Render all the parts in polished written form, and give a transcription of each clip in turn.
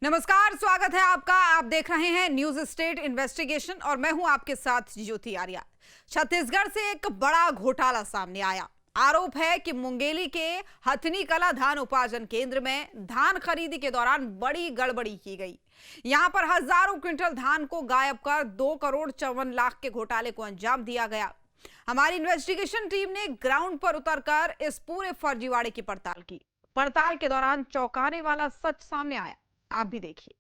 नमस्कार, स्वागत है आपका। आप देख रहे हैं न्यूज स्टेट इन्वेस्टिगेशन और मैं हूं आपके साथ ज्योति आर्या। छत्तीसगढ़ से एक बड़ा घोटाला सामने आया। आरोप है कि मुंगेली के हथनी कला धान उपार्जन केंद्र में धान खरीदी के दौरान बड़ी गड़बड़ी की गई। यहां पर हजारों क्विंटल धान को गायब कर 2,54,00,000 के घोटाले को अंजाम दिया गया। हमारी इन्वेस्टिगेशन टीम ने ग्राउंड पर उतरकर इस पूरे फर्जीवाड़े की पड़ताल की। पड़ताल के दौरान चौंकाने वाला सच सामने आया, आप भी देखिए।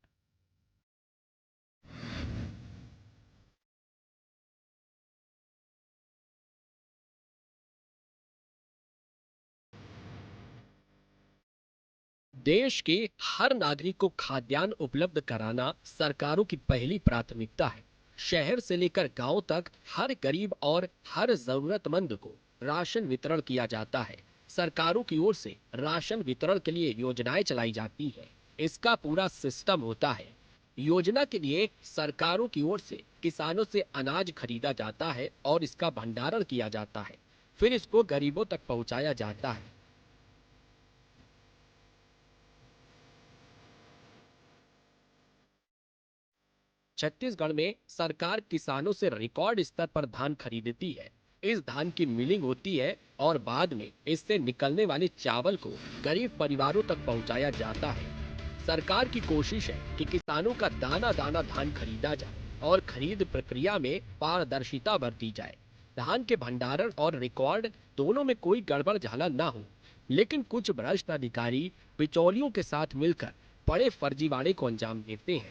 देश के हर नागरिक को खाद्यान्न उपलब्ध कराना सरकारों की पहली प्राथमिकता है। शहर से लेकर गांव तक हर गरीब और हर जरूरतमंद को राशन वितरण किया जाता है। सरकारों की ओर से राशन वितरण के लिए योजनाएं चलाई जाती है। इसका पूरा सिस्टम होता है। योजना के लिए सरकारों की ओर से किसानों से अनाज खरीदा जाता है और इसका भंडारण किया जाता है। फिर इसको गरीबों तक पहुंचाया जाता है। छत्तीसगढ़ में सरकार किसानों से रिकॉर्ड स्तर पर धान खरीदती है। इस धान की मिलिंग होती है और बाद में इससे निकलने वाले चावल को गरीब परिवारों तक पहुंचाया जाता है। सरकार की कोशिश है कि किसानों का दाना दाना धान खरीदा जाए और खरीद प्रक्रिया में पारदर्शिता बरती जाए। धान के भंडारण और रिकॉर्ड दोनों में कोई गड़बड़ झाला ना हो। लेकिन कुछ भ्रष्ट अधिकारी बिचौलियों के साथ मिलकर बड़े फर्जीवाड़े को अंजाम देते हैं।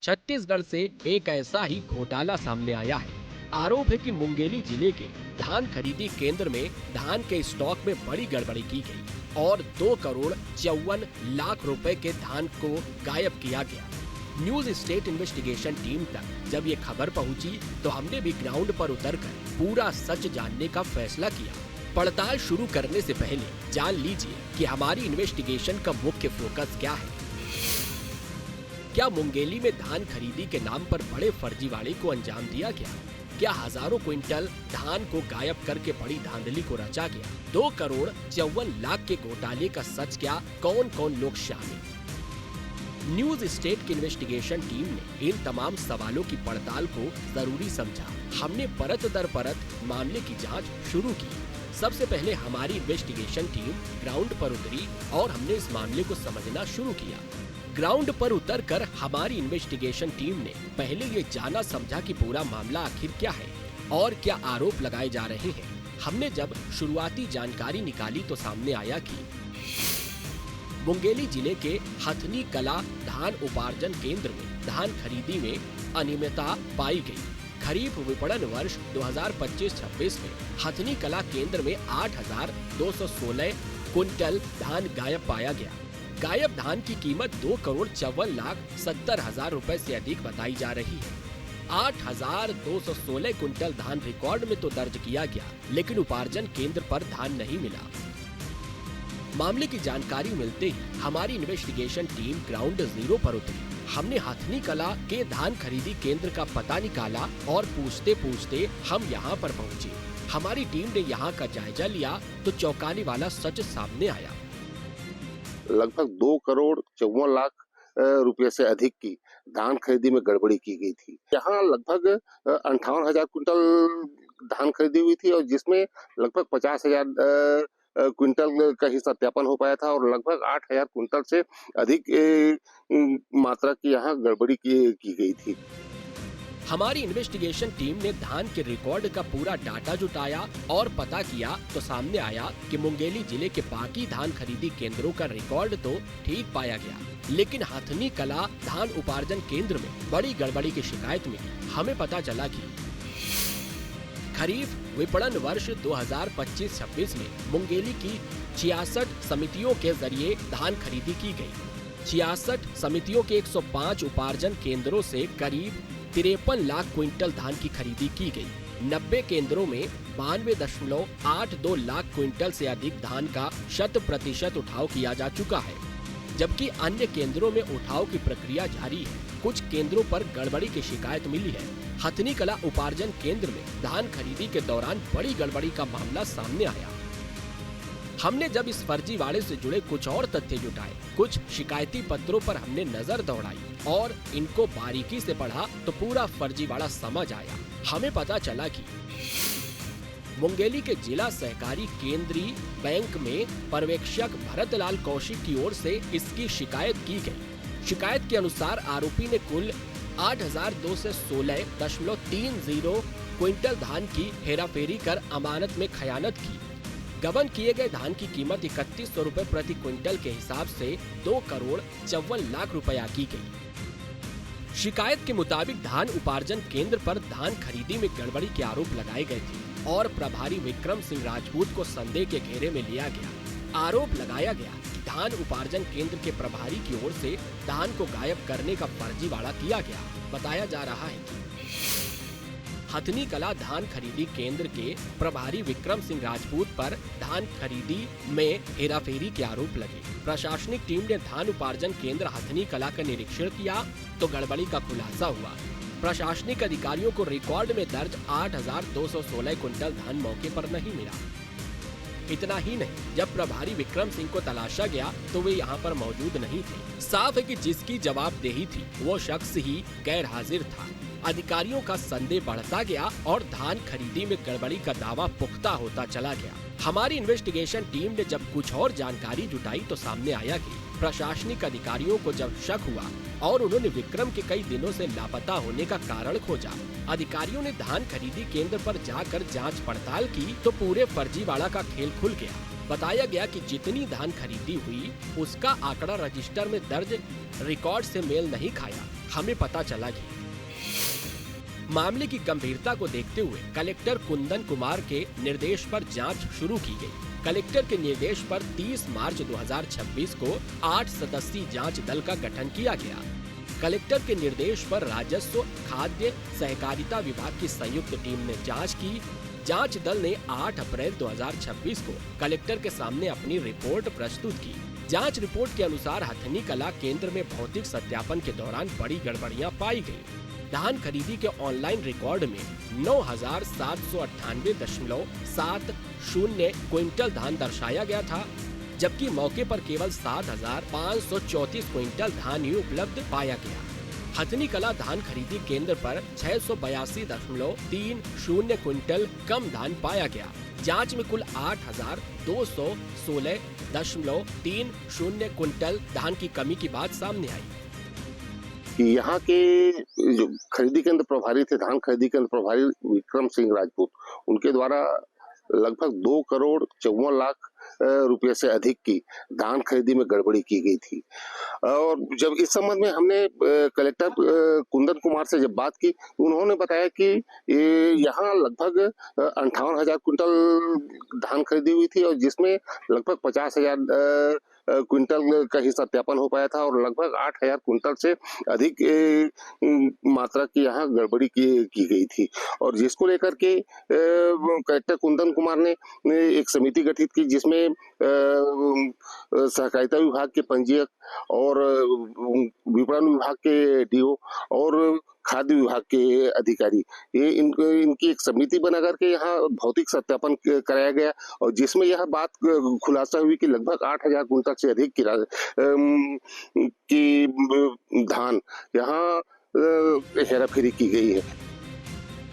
छत्तीसगढ़ से एक ऐसा ही घोटाला सामने आया है। आरोप है कि मुंगेली जिले के धान खरीदी केंद्र में धान के स्टॉक में बड़ी गड़बड़ी की गई और 2,54,00,000 रुपए के धान को गायब किया गया। न्यूज स्टेट इन्वेस्टिगेशन टीम तक जब ये खबर पहुंची तो हमने भी ग्राउंड पर उतरकर पूरा सच जानने का फैसला किया। पड़ताल शुरू करने से पहले जान लीजिए कि हमारी इन्वेस्टिगेशन का मुख्य फोकस क्या है। क्या मुंगेली में धान खरीदी के नाम पर बड़े फर्जीवाड़े को अंजाम दिया गया? क्या हजारों क्विंटल धान को गायब करके बड़ी धांधली को रचा गया? 2,54,00,000 के घोटाले का सच क्या? कौन कौन लोग शामिल? न्यूज स्टेट की इन्वेस्टिगेशन टीम ने इन तमाम सवालों की पड़ताल को जरूरी समझा। हमने परत दर परत मामले की जांच शुरू की। सबसे पहले हमारी इन्वेस्टिगेशन टीम ग्राउंड पर उतरी और हमने इस मामले को समझना शुरू किया। ग्राउंड पर उतरकर हमारी इन्वेस्टिगेशन टीम ने पहले ये जाना समझा कि पूरा मामला आखिर क्या है और क्या आरोप लगाए जा रहे हैं। हमने जब शुरुआती जानकारी निकाली तो सामने आया कि मुंगेली जिले के हथनी कला धान उपार्जन केंद्र में धान खरीदी में अनियमितता पाई गई। खरीफ विपणन वर्ष 2025-26 में हथनी कला केंद्र में 8,216 कुंटल धान गायब पाया गया। गायब धान की कीमत 2,54,70,000 रुपए से अधिक बताई जा रही है। 8,216 कुंटल धान रिकॉर्ड में तो दर्ज किया गया, लेकिन उपार्जन केंद्र पर धान नहीं मिला। मामले की जानकारी मिलते ही हमारी इन्वेस्टिगेशन टीम ग्राउंड जीरो पर उतरी। हमने हथनी कला के धान खरीदी केंद्र का पता निकाला और पूछते पूछते हम यहाँ पर पहुँचे। हमारी टीम ने यहाँ का जायजा लिया तो चौंकाने वाला सच सामने आया। लगभग 2,54,00,000 रुपये से अधिक की धान खरीदी में गड़बड़ी की गई थी। यहाँ लगभग 58,000 कुंटल धान खरीदी हुई थी और जिसमें लगभग 50,000 क्विंटल का ही सत्यापन हो पाया था और लगभग 8,000 कुंटल से अधिक मात्रा की यहाँ गड़बड़ी की गई थी। हमारी इन्वेस्टिगेशन टीम ने धान के रिकॉर्ड का पूरा डाटा जुटाया और पता किया तो सामने आया कि मुंगेली जिले के बाकी धान खरीदी केंद्रों का रिकॉर्ड तो ठीक पाया गया, लेकिन हथनी कला धान उपार्जन केंद्र में बड़ी गड़बड़ी की शिकायत मिली। हमें पता चला कि खरीफ विपणन वर्ष 2025-26 में मुंगेली की 66 समितियों के जरिए धान खरीदी की गई। 66 समितियों के 105 उपार्जन केंद्रों से करीब 53 लाख क्विंटल धान की खरीदी की गई। 90 केंद्रों में 92.82 लाख क्विंटल से अधिक धान का 100% उठाव किया जा चुका है। जबकि अन्य केंद्रों में उठाव की प्रक्रिया जारी है। कुछ केंद्रों पर गड़बड़ी की शिकायत मिली है। हथनी कला उपार्जन केंद्र में धान खरीदी के दौरान बड़ी गड़बड़ी का मामला सामने आया। हमने जब इस फर्जीवाड़े से जुड़े कुछ और तथ्य जुटाए, कुछ शिकायती पत्रों पर हमने नजर दौड़ाई और इनको बारीकी से पढ़ा तो पूरा फर्जीवाड़ा समझ आया। हमें पता चला कि मुंगेली के जिला सहकारी केंद्रीय बैंक में पर्यवेक्षक भरतलाल कौशिक की ओर से इसकी शिकायत की गई। शिकायत के अनुसार आरोपी ने कुल 8,216.30 क्विंटल धान की हेराफेरी कर अमानत में खयानत की। गबन किए गए धान की कीमत 3100 रुपए प्रति क्विंटल के हिसाब से 2,54 लाख रुपया की गई। शिकायत के मुताबिक धान उपार्जन केंद्र पर धान खरीदी में गड़बड़ी के आरोप लगाए गए थे और प्रभारी विक्रम सिंह राजपूत को संदेह के घेरे में लिया गया। आरोप लगाया गया कि धान उपार्जन केंद्र के प्रभारी की ओर से धान को गायब करने का फर्जीवाड़ा किया गया। बताया जा रहा है कि हथनी कला धान खरीदी केंद्र के प्रभारी विक्रम सिंह राजपूत पर धान खरीदी में हेराफेरी के आरोप लगे। प्रशासनिक टीम ने धान उपार्जन केंद्र हथनी कला का निरीक्षण किया तो गड़बड़ी का खुलासा हुआ। प्रशासनिक अधिकारियों को रिकॉर्ड में दर्ज 8,216 क्विंटल धान मौके पर नहीं मिला। इतना ही नहीं, जब प्रभारी विक्रम सिंह को तलाशा गया तो वे यहाँ पर मौजूद नहीं थे। साफ है कि जिसकी जवाबदेही थी वो शख्स ही गैर हाजिर था। अधिकारियों का संदेह बढ़ता गया और धान खरीदी में गड़बड़ी का दावा पुख्ता होता चला गया। हमारी इन्वेस्टिगेशन टीम ने जब कुछ और जानकारी जुटाई तो सामने आया कि प्रशासनिक अधिकारियों को जब शक हुआ और उन्होंने विक्रम के कई दिनों से लापता होने का कारण खोजा, अधिकारियों ने धान खरीदी केंद्र पर जाकर जांच पड़ताल की तो पूरे फर्जीवाड़ा का खेल खुल गया। बताया गया कि जितनी धान खरीदी हुई उसका आंकड़ा रजिस्टर में दर्ज रिकॉर्ड से मेल नहीं खाया। हमें पता चला कि मामले की गंभीरता को देखते हुए कलेक्टर कुंदन कुमार के निर्देश पर जांच शुरू की गई। कलेक्टर के निर्देश पर 30 मार्च 2026 को 8 सदस्यीय जांच दल का गठन किया गया। कलेक्टर के निर्देश पर राजस्व, खाद्य, सहकारिता विभाग की संयुक्त टीम ने जांच की। जांच दल ने 8 अप्रैल 2026 को कलेक्टर के सामने अपनी रिपोर्ट प्रस्तुत की। जांच रिपोर्ट के अनुसार हथनी कला केंद्र में भौतिक सत्यापन के दौरान बड़ी गड़बड़ियां पाई गयी। धान खरीदी के ऑनलाइन रिकॉर्ड में 9,798.70 क्विंटल धान दर्शाया गया था, जबकि मौके पर केवल 7,534 क्विंटल धान ही उपलब्ध पाया गया। हथनी कला धान खरीदी केंद्र पर 682.30 क्विंटल कम धान पाया गया। जांच में कुल 8,216.30 क्विंटल धान की कमी की बात सामने आई। कि यहाँ के जो खरीदी केंद्र प्रभारी थे, धान खरीदी केंद्र प्रभारी विक्रम सिंह राजपूत, उनके द्वारा लगभग 2,54,00,000 रुपए से अधिक की धान खरीदी में गड़बड़ी की गई थी। और जब इस संबंध में हमने कलेक्टर कुंदन कुमार से जब बात की, उन्होंने बताया कि यहाँ लगभग 58,000 क्विंटल धान खरीदी हुई थी और जिसमें लगभग 50,000 क्विंटल का ही सत्यापन हो पाया था और लगभग 8,000 क्विंटल से अधिक मात्रा की यहाँ गड़बड़ी की गई थी। और जिसको लेकर के कलेक्टर कुंदन कुमार ने एक समिति गठित की जिसमें सहकारिता विभाग के पंजीयक और विपणन विभाग के डीओ और खाद्य विभाग के अधिकारी, ये इनकी एक समिति बना करके यहाँ भौतिक सत्यापन कराया गया और जिसमें यह बात खुलासा हुई कि लगभग 8,000 क्विंटल से अधिक की धान यहाँ हेराफेरी की गई है।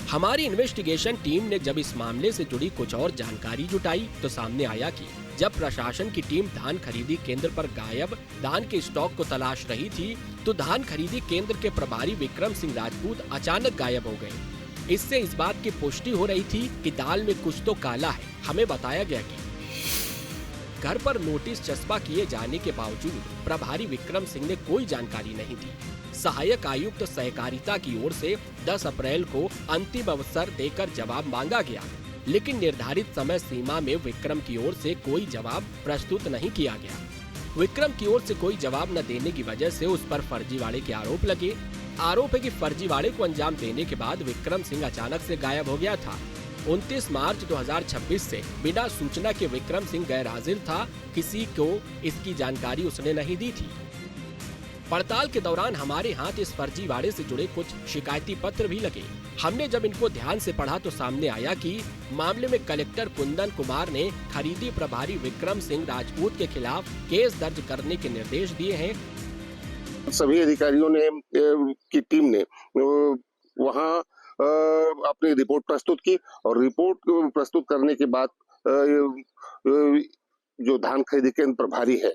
हमारी इन्वेस्टिगेशन टीम ने जब इस मामले से जुड़ी कुछ और जानकारी जुटाई तो सामने आया कि जब प्रशासन की टीम धान खरीदी केंद्र पर गायब धान के स्टॉक को तलाश रही थी तो धान खरीदी केंद्र के प्रभारी विक्रम सिंह राजपूत अचानक गायब हो गए। इससे इस बात की पुष्टि हो रही थी कि दाल में कुछ तो काला है। हमें बताया गया कि घर पर नोटिस चस्पा किए जाने के बावजूद प्रभारी विक्रम सिंह ने कोई जानकारी नहीं दी। सहायक आयुक्त सहकारिता की ओर से 10 अप्रैल को अंतिम अवसर देकर जवाब मांगा गया, लेकिन निर्धारित समय सीमा में विक्रम की ओर से कोई जवाब प्रस्तुत नहीं किया गया। विक्रम की ओर से कोई जवाब न देने की वजह से उस पर फर्जीवाड़े के आरोप लगे। आरोप है कि फर्जीवाड़े को अंजाम देने के बाद विक्रम सिंह अचानक से गायब हो गया था। 29 मार्च 2026 से बिना सूचना के विक्रम सिंह गैर हाजिर था। किसी को इसकी जानकारी उसने नहीं दी थी। पड़ताल के दौरान हमारे हाथ इस फर्जीवाड़े से जुड़े कुछ शिकायती पत्र भी लगे। हमने जब इनको ध्यान से पढ़ा तो सामने आया कि मामले में कलेक्टर कुंदन कुमार ने खरीदी प्रभारी विक्रम सिंह राजपूत के खिलाफ केस दर्ज करने के निर्देश दिए हैं। सभी अधिकारियों ने की टीम ने वहाँ अपनी रिपोर्ट प्रस्तुत की और रिपोर्ट प्रस्तुत करने के बाद जो धान खरीदी केंद्र प्रभारी है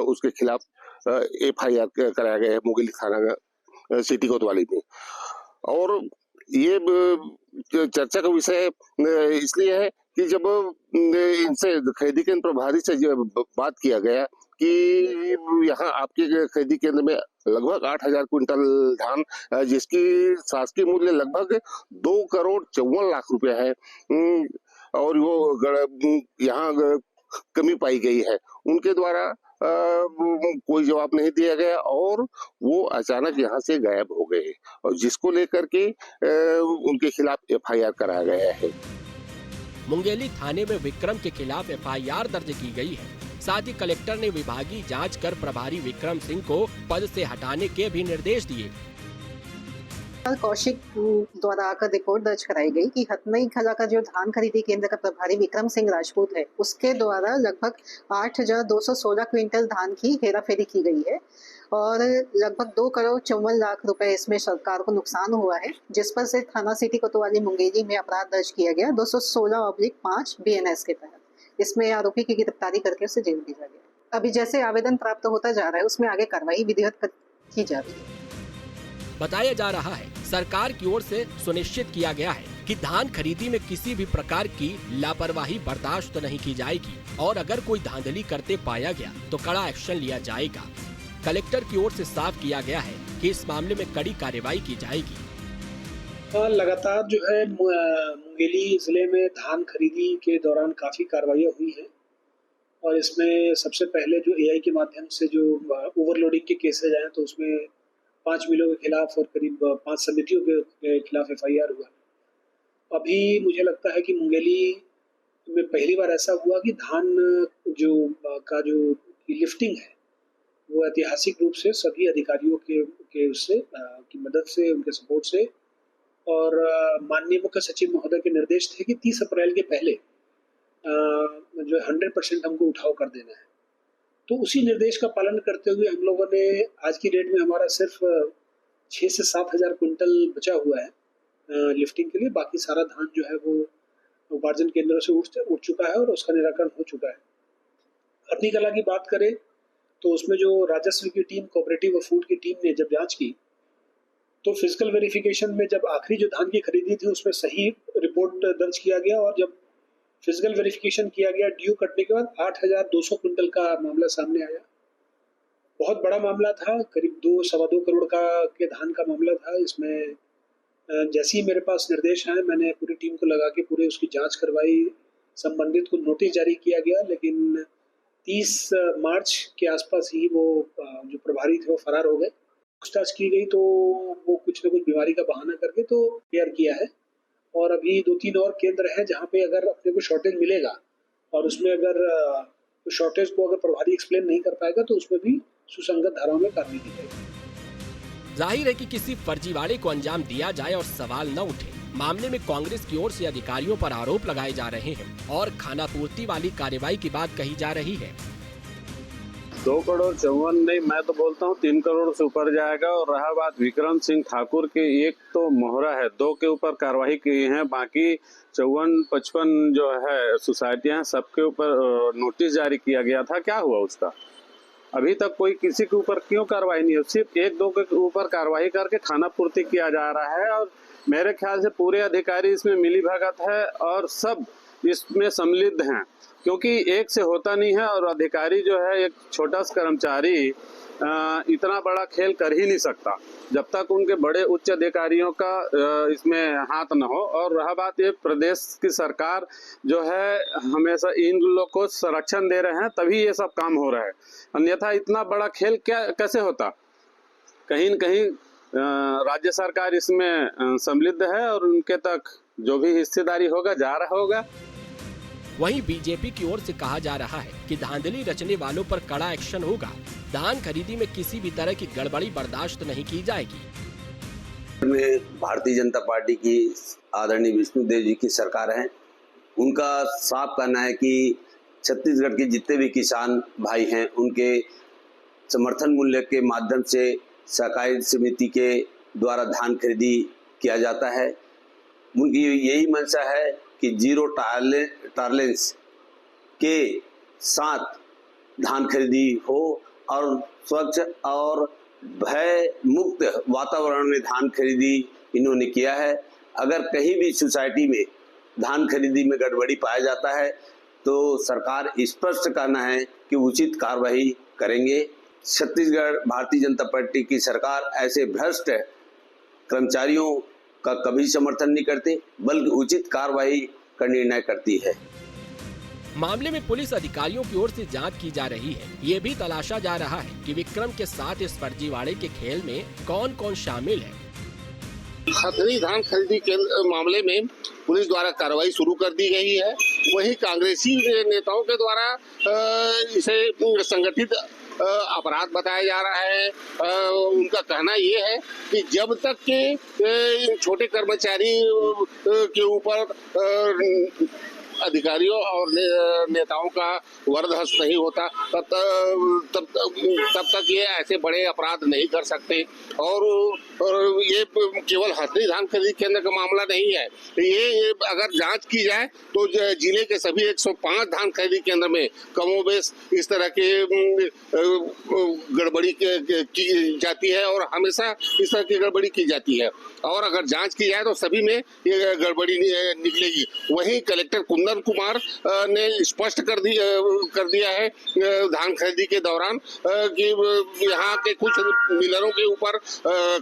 उसके खिलाफ FIR कराया गया है मुंगेली थाना सिटी कोतवाली में। और ये चर्चा का विषय इसलिए है कि जब इनसे खरीदी केंद्र प्रभारी से बात किया गया कि यहाँ आपके खरीदी केंद्र में लगभग 8,000 क्विंटल धान जिसकी शासकीय मूल्य लगभग 2,54,00,000 रुपया है और वो यहाँ कमी पाई गई है, उनके द्वारा कोई जवाब नहीं दिया गया और वो अचानक यहाँ से गायब हो गए और जिसको लेकर के उनके खिलाफ FIR कराया गया है। मुंगेली थाने में विक्रम के खिलाफ FIR दर्ज की गई है। साथ ही कलेक्टर ने विभागीय जांच कर प्रभारी विक्रम सिंह को पद से हटाने के भी निर्देश दिए। कौशिक द्वारा आकर रिपोर्ट दर्ज कराई गई कि हथनई खला का जो धान खरीदी केंद्र का प्रभारी विक्रम सिंह राजपूत है, उसके द्वारा लगभग 8,216 क्विंटल धान की हेराफेरी की गई है और लगभग 2,54,00,000 रुपए इसमें सरकार को नुकसान हुआ है, जिस पर से थाना सिटी कोतवाली मुंगेली में अपराध दर्ज किया गया 216/5 BNS के तहत। इसमें आरोपी की गिरफ्तारी करके उसे जेल भेजा गया। अभी जैसे आवेदन प्राप्त होता जा रहा है उसमें आगे कार्रवाई विधिवत की जा रही है। बताया जा रहा है सरकार की ओर से सुनिश्चित किया गया है कि धान खरीदी में किसी भी प्रकार की लापरवाही बर्दाश्त नहीं की जाएगी और अगर कोई धांधली करते पाया गया तो कड़ा एक्शन लिया जाएगा। कलेक्टर की ओर से साफ किया गया है कि इस मामले में कड़ी कार्रवाई की जाएगी। लगातार जो है मुंगेली जिले में धान खरीदी के दौरान काफी कार्रवाइयाँ हुई हैं और इसमें सबसे पहले जो AI के माध्यम से जो ओवरलोडिंग के केसेज आए तो उसमें 5 मिलों के खिलाफ और करीब 5 समितियों के खिलाफ FIR हुआ। अभी मुझे लगता है कि मुंगेली में पहली बार ऐसा हुआ कि धान जो लिफ्टिंग है वो ऐतिहासिक रूप से सभी अधिकारियों के उससे की मदद से, उनके सपोर्ट से और माननीय मुख्य सचिव महोदय के निर्देश थे कि 30 अप्रैल के पहले जो 100% हमको उठाव कर देना है। तो उसी निर्देश का पालन करते हुए हम लोगों ने आज की डेट में हमारा सिर्फ 6 से 7,000 क्विंटल बचा हुआ है लिफ्टिंग के लिए। बाकी सारा धान जो है वो उपार्जन केंद्रों से उठ चुका है और उसका निराकरण हो चुका है। हथनी कला की बात करें तो उसमें जो राजस्व की टीम, कोऑपरेटिव और फूड की टीम ने जब जांच की तो फिजिकल वेरिफिकेशन में जब आखिरी जो धान की खरीदी थी उसमें सही रिपोर्ट दर्ज किया गया और जब फिजिकल वेरिफिकेशन किया गया ड्यू कटने के बाद 8,200 क्विंटल का मामला सामने आया। बहुत बड़ा मामला था, करीब 2-2.25 करोड़ के धान का मामला था। इसमें जैसे ही मेरे पास निर्देश आए मैंने पूरी टीम को लगा के पूरे उसकी जांच करवाई, संबंधित को नोटिस जारी किया गया, लेकिन 30 मार्च के आसपास ही वो जो प्रभारी थे वो फरार हो गए। पूछताछ की गई तो वो कुछ न कुछ बीमारी का बहाना करके तो क्लियर किया है और अभी 2-3 और केंद्र हैं जहाँ पे अगर अपने को शॉर्टेज मिलेगा और उसमें अगर शॉर्टेज को अगर प्रभारी एक्सप्लेन नहीं कर पाएगा तो उसमें भी सुसंगत धाराओं में कार्रवाई की जाएगी। जाहिर है कि किसी फर्जीवाड़े को अंजाम दिया जाए और सवाल न उठे। मामले में कांग्रेस की ओर से अधिकारियों पर आरोप लगाए जा रहे हैं और खानापूर्ति वाली कार्रवाई की बात कही जा रही है। 2,54,00,000 नहीं, मैं तो बोलता हूँ 3 करोड़ से ऊपर जाएगा। और रहा बात विक्रम सिंह ठाकुर के, एक तो मोहरा है, 2 के ऊपर कार्रवाई की है, बाकी 54-55 जो है सोसाइटियाँ सबके ऊपर नोटिस जारी किया गया था। क्या हुआ उसका? अभी तक कोई किसी के ऊपर क्यों कार्रवाई नहीं है? सिर्फ 1-2 के ऊपर कार्रवाई करके खानापूर्ति किया जा रहा है और मेरे ख्याल से पूरे अधिकारी इसमें मिली भगत है और सब इसमें सम्मिलित हैं, क्योंकि एक से होता नहीं है और अधिकारी जो है, एक छोटा सा कर्मचारी इतना बड़ा खेल कर ही नहीं सकता जब तक उनके बड़े उच्च अधिकारियों का इसमें हाथ न हो। और रहा बात ये, प्रदेश की सरकार जो है हमेशा इन लोग को संरक्षण दे रहे हैं तभी ये सब काम हो रहा है, अन्यथा इतना बड़ा खेल कैसे होता? कहीं न कहीं राज्य सरकार इसमें सम्मिलित है और उनके तक जो भी हिस्सेदारी होगा जा रहा होगा। वहीं बीजेपी की ओर से कहा जा रहा है कि धांधली रचने वालों पर कड़ा एक्शन होगा। धान खरीदी में किसी भी तरह की गड़बड़ी बर्दाश्त नहीं की जाएगी। में भारतीय जनता पार्टी की आदरणीय विष्णुदेव जी की सरकार है। उनका साफ कहना है कि छत्तीसगढ़ के जितने भी किसान भाई हैं उनके समर्थन मूल्य के माध्यम से सहकारी समिति के द्वारा धान खरीदी किया जाता है। उनकी यही मंशा है कि जीरो टॉलरेंस के साथ धान खरीदी हो और स्वच्छ और भय मुक्त वातावरण में धान खरीदी इन्होंने किया है। अगर कहीं भी सोसाइटी में धान खरीदी में गड़बड़ी पाया जाता है तो सरकार स्पष्ट कहना है कि उचित कार्रवाई करेंगे। छत्तीसगढ़ भारतीय जनता पार्टी की सरकार ऐसे भ्रष्ट कर्मचारियों का कभी समर्थन नहीं करते, बल्कि उचित कार्रवाई का निर्णय करती है। मामले में पुलिस अधिकारियों की ओर से जांच की जा रही है। ये भी तलाशा जा रहा है कि विक्रम के साथ इस फर्जीवाड़े के खेल में कौन कौन शामिल है। हथनी धान खरीदी के मामले में पुलिस द्वारा कार्रवाई शुरू कर दी गई है। वहीं कांग्रेसी नेताओं के द्वारा इसे संगठित अपराध बताया जा रहा है। उनका कहना ये है कि जब तक के इन छोटे कर्मचारी के ऊपर अधिकारियों और नेताओं का वरदहस्त नहीं होता तब तक ये ऐसे बड़े अपराध नहीं कर सकते। और ये केवल हथनी धान खरीदी केंद्र का मामला नहीं है। ये अगर जांच की जाए तो जिले के सभी 105 धान खरीदी केंद्र में कमोबेश इस तरह के गड़बड़ी की जाती है और हमेशा इस तरह की गड़बड़ी की जाती है। और अगर जांच की जाए तो सभी में ये गड़बड़ी निकलेगी। वहीं कलेक्टर कुंदन कुमार ने स्पष्ट कर दिया है धान खरीदी के दौरान कि यहाँ के कुछ मिलरों के ऊपर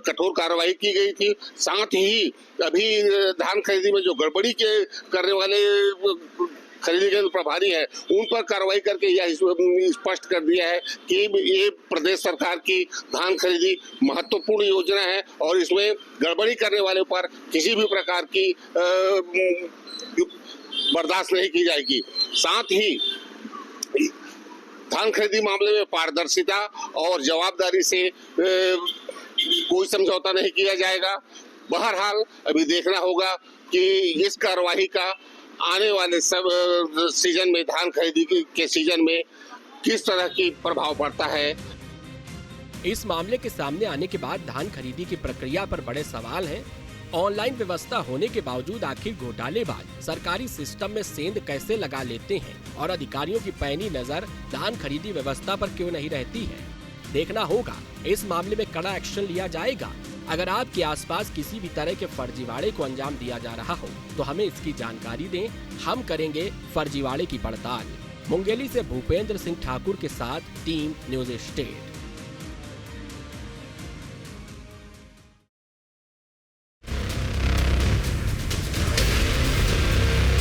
कठोर कार्रवाई की गई थी। साथ ही अभी धान खरीदी में जो गड़बड़ी करने वाले खरीदी के प्रभारी है उन पर कार्रवाई करके यह स्पष्ट कर दिया है कि ये प्रदेश सरकार की धान खरीदी महत्वपूर्ण योजना है और इसमें गड़बड़ी करने वाले पर किसी भी प्रकार की बर्दाश्त नहीं की जाएगी। साथ ही धान खरीदी मामले में पारदर्शिता और जवाबदारी से कोई समझौता नहीं किया जाएगा। बहरहाल अभी देखना होगा कि इस कार्यवाही का आने वाले सब सीजन में धान खरीदी के सीजन में किस तरह की प्रभाव पड़ता है। इस मामले के सामने आने के बाद धान खरीदी की प्रक्रिया पर बड़े सवाल हैं। ऑनलाइन व्यवस्था होने के बावजूद आखिर घोटालेबाज सरकारी सिस्टम में सेंध कैसे लगा लेते हैं और अधिकारियों की पैनी नजर धान खरीदी व्यवस्था पर क्यों नहीं रहती है। देखना होगा इस मामले में कड़ा एक्शन लिया जाएगा। अगर आपके आसपास किसी भी तरह के फर्जीवाड़े को अंजाम दिया जा रहा हो तो हमें इसकी जानकारी दें, हम करेंगे फर्जीवाड़े की पड़ताल। मुंगेली से भूपेंद्र सिंह ठाकुर के साथ टीम न्यूज़ स्टेट।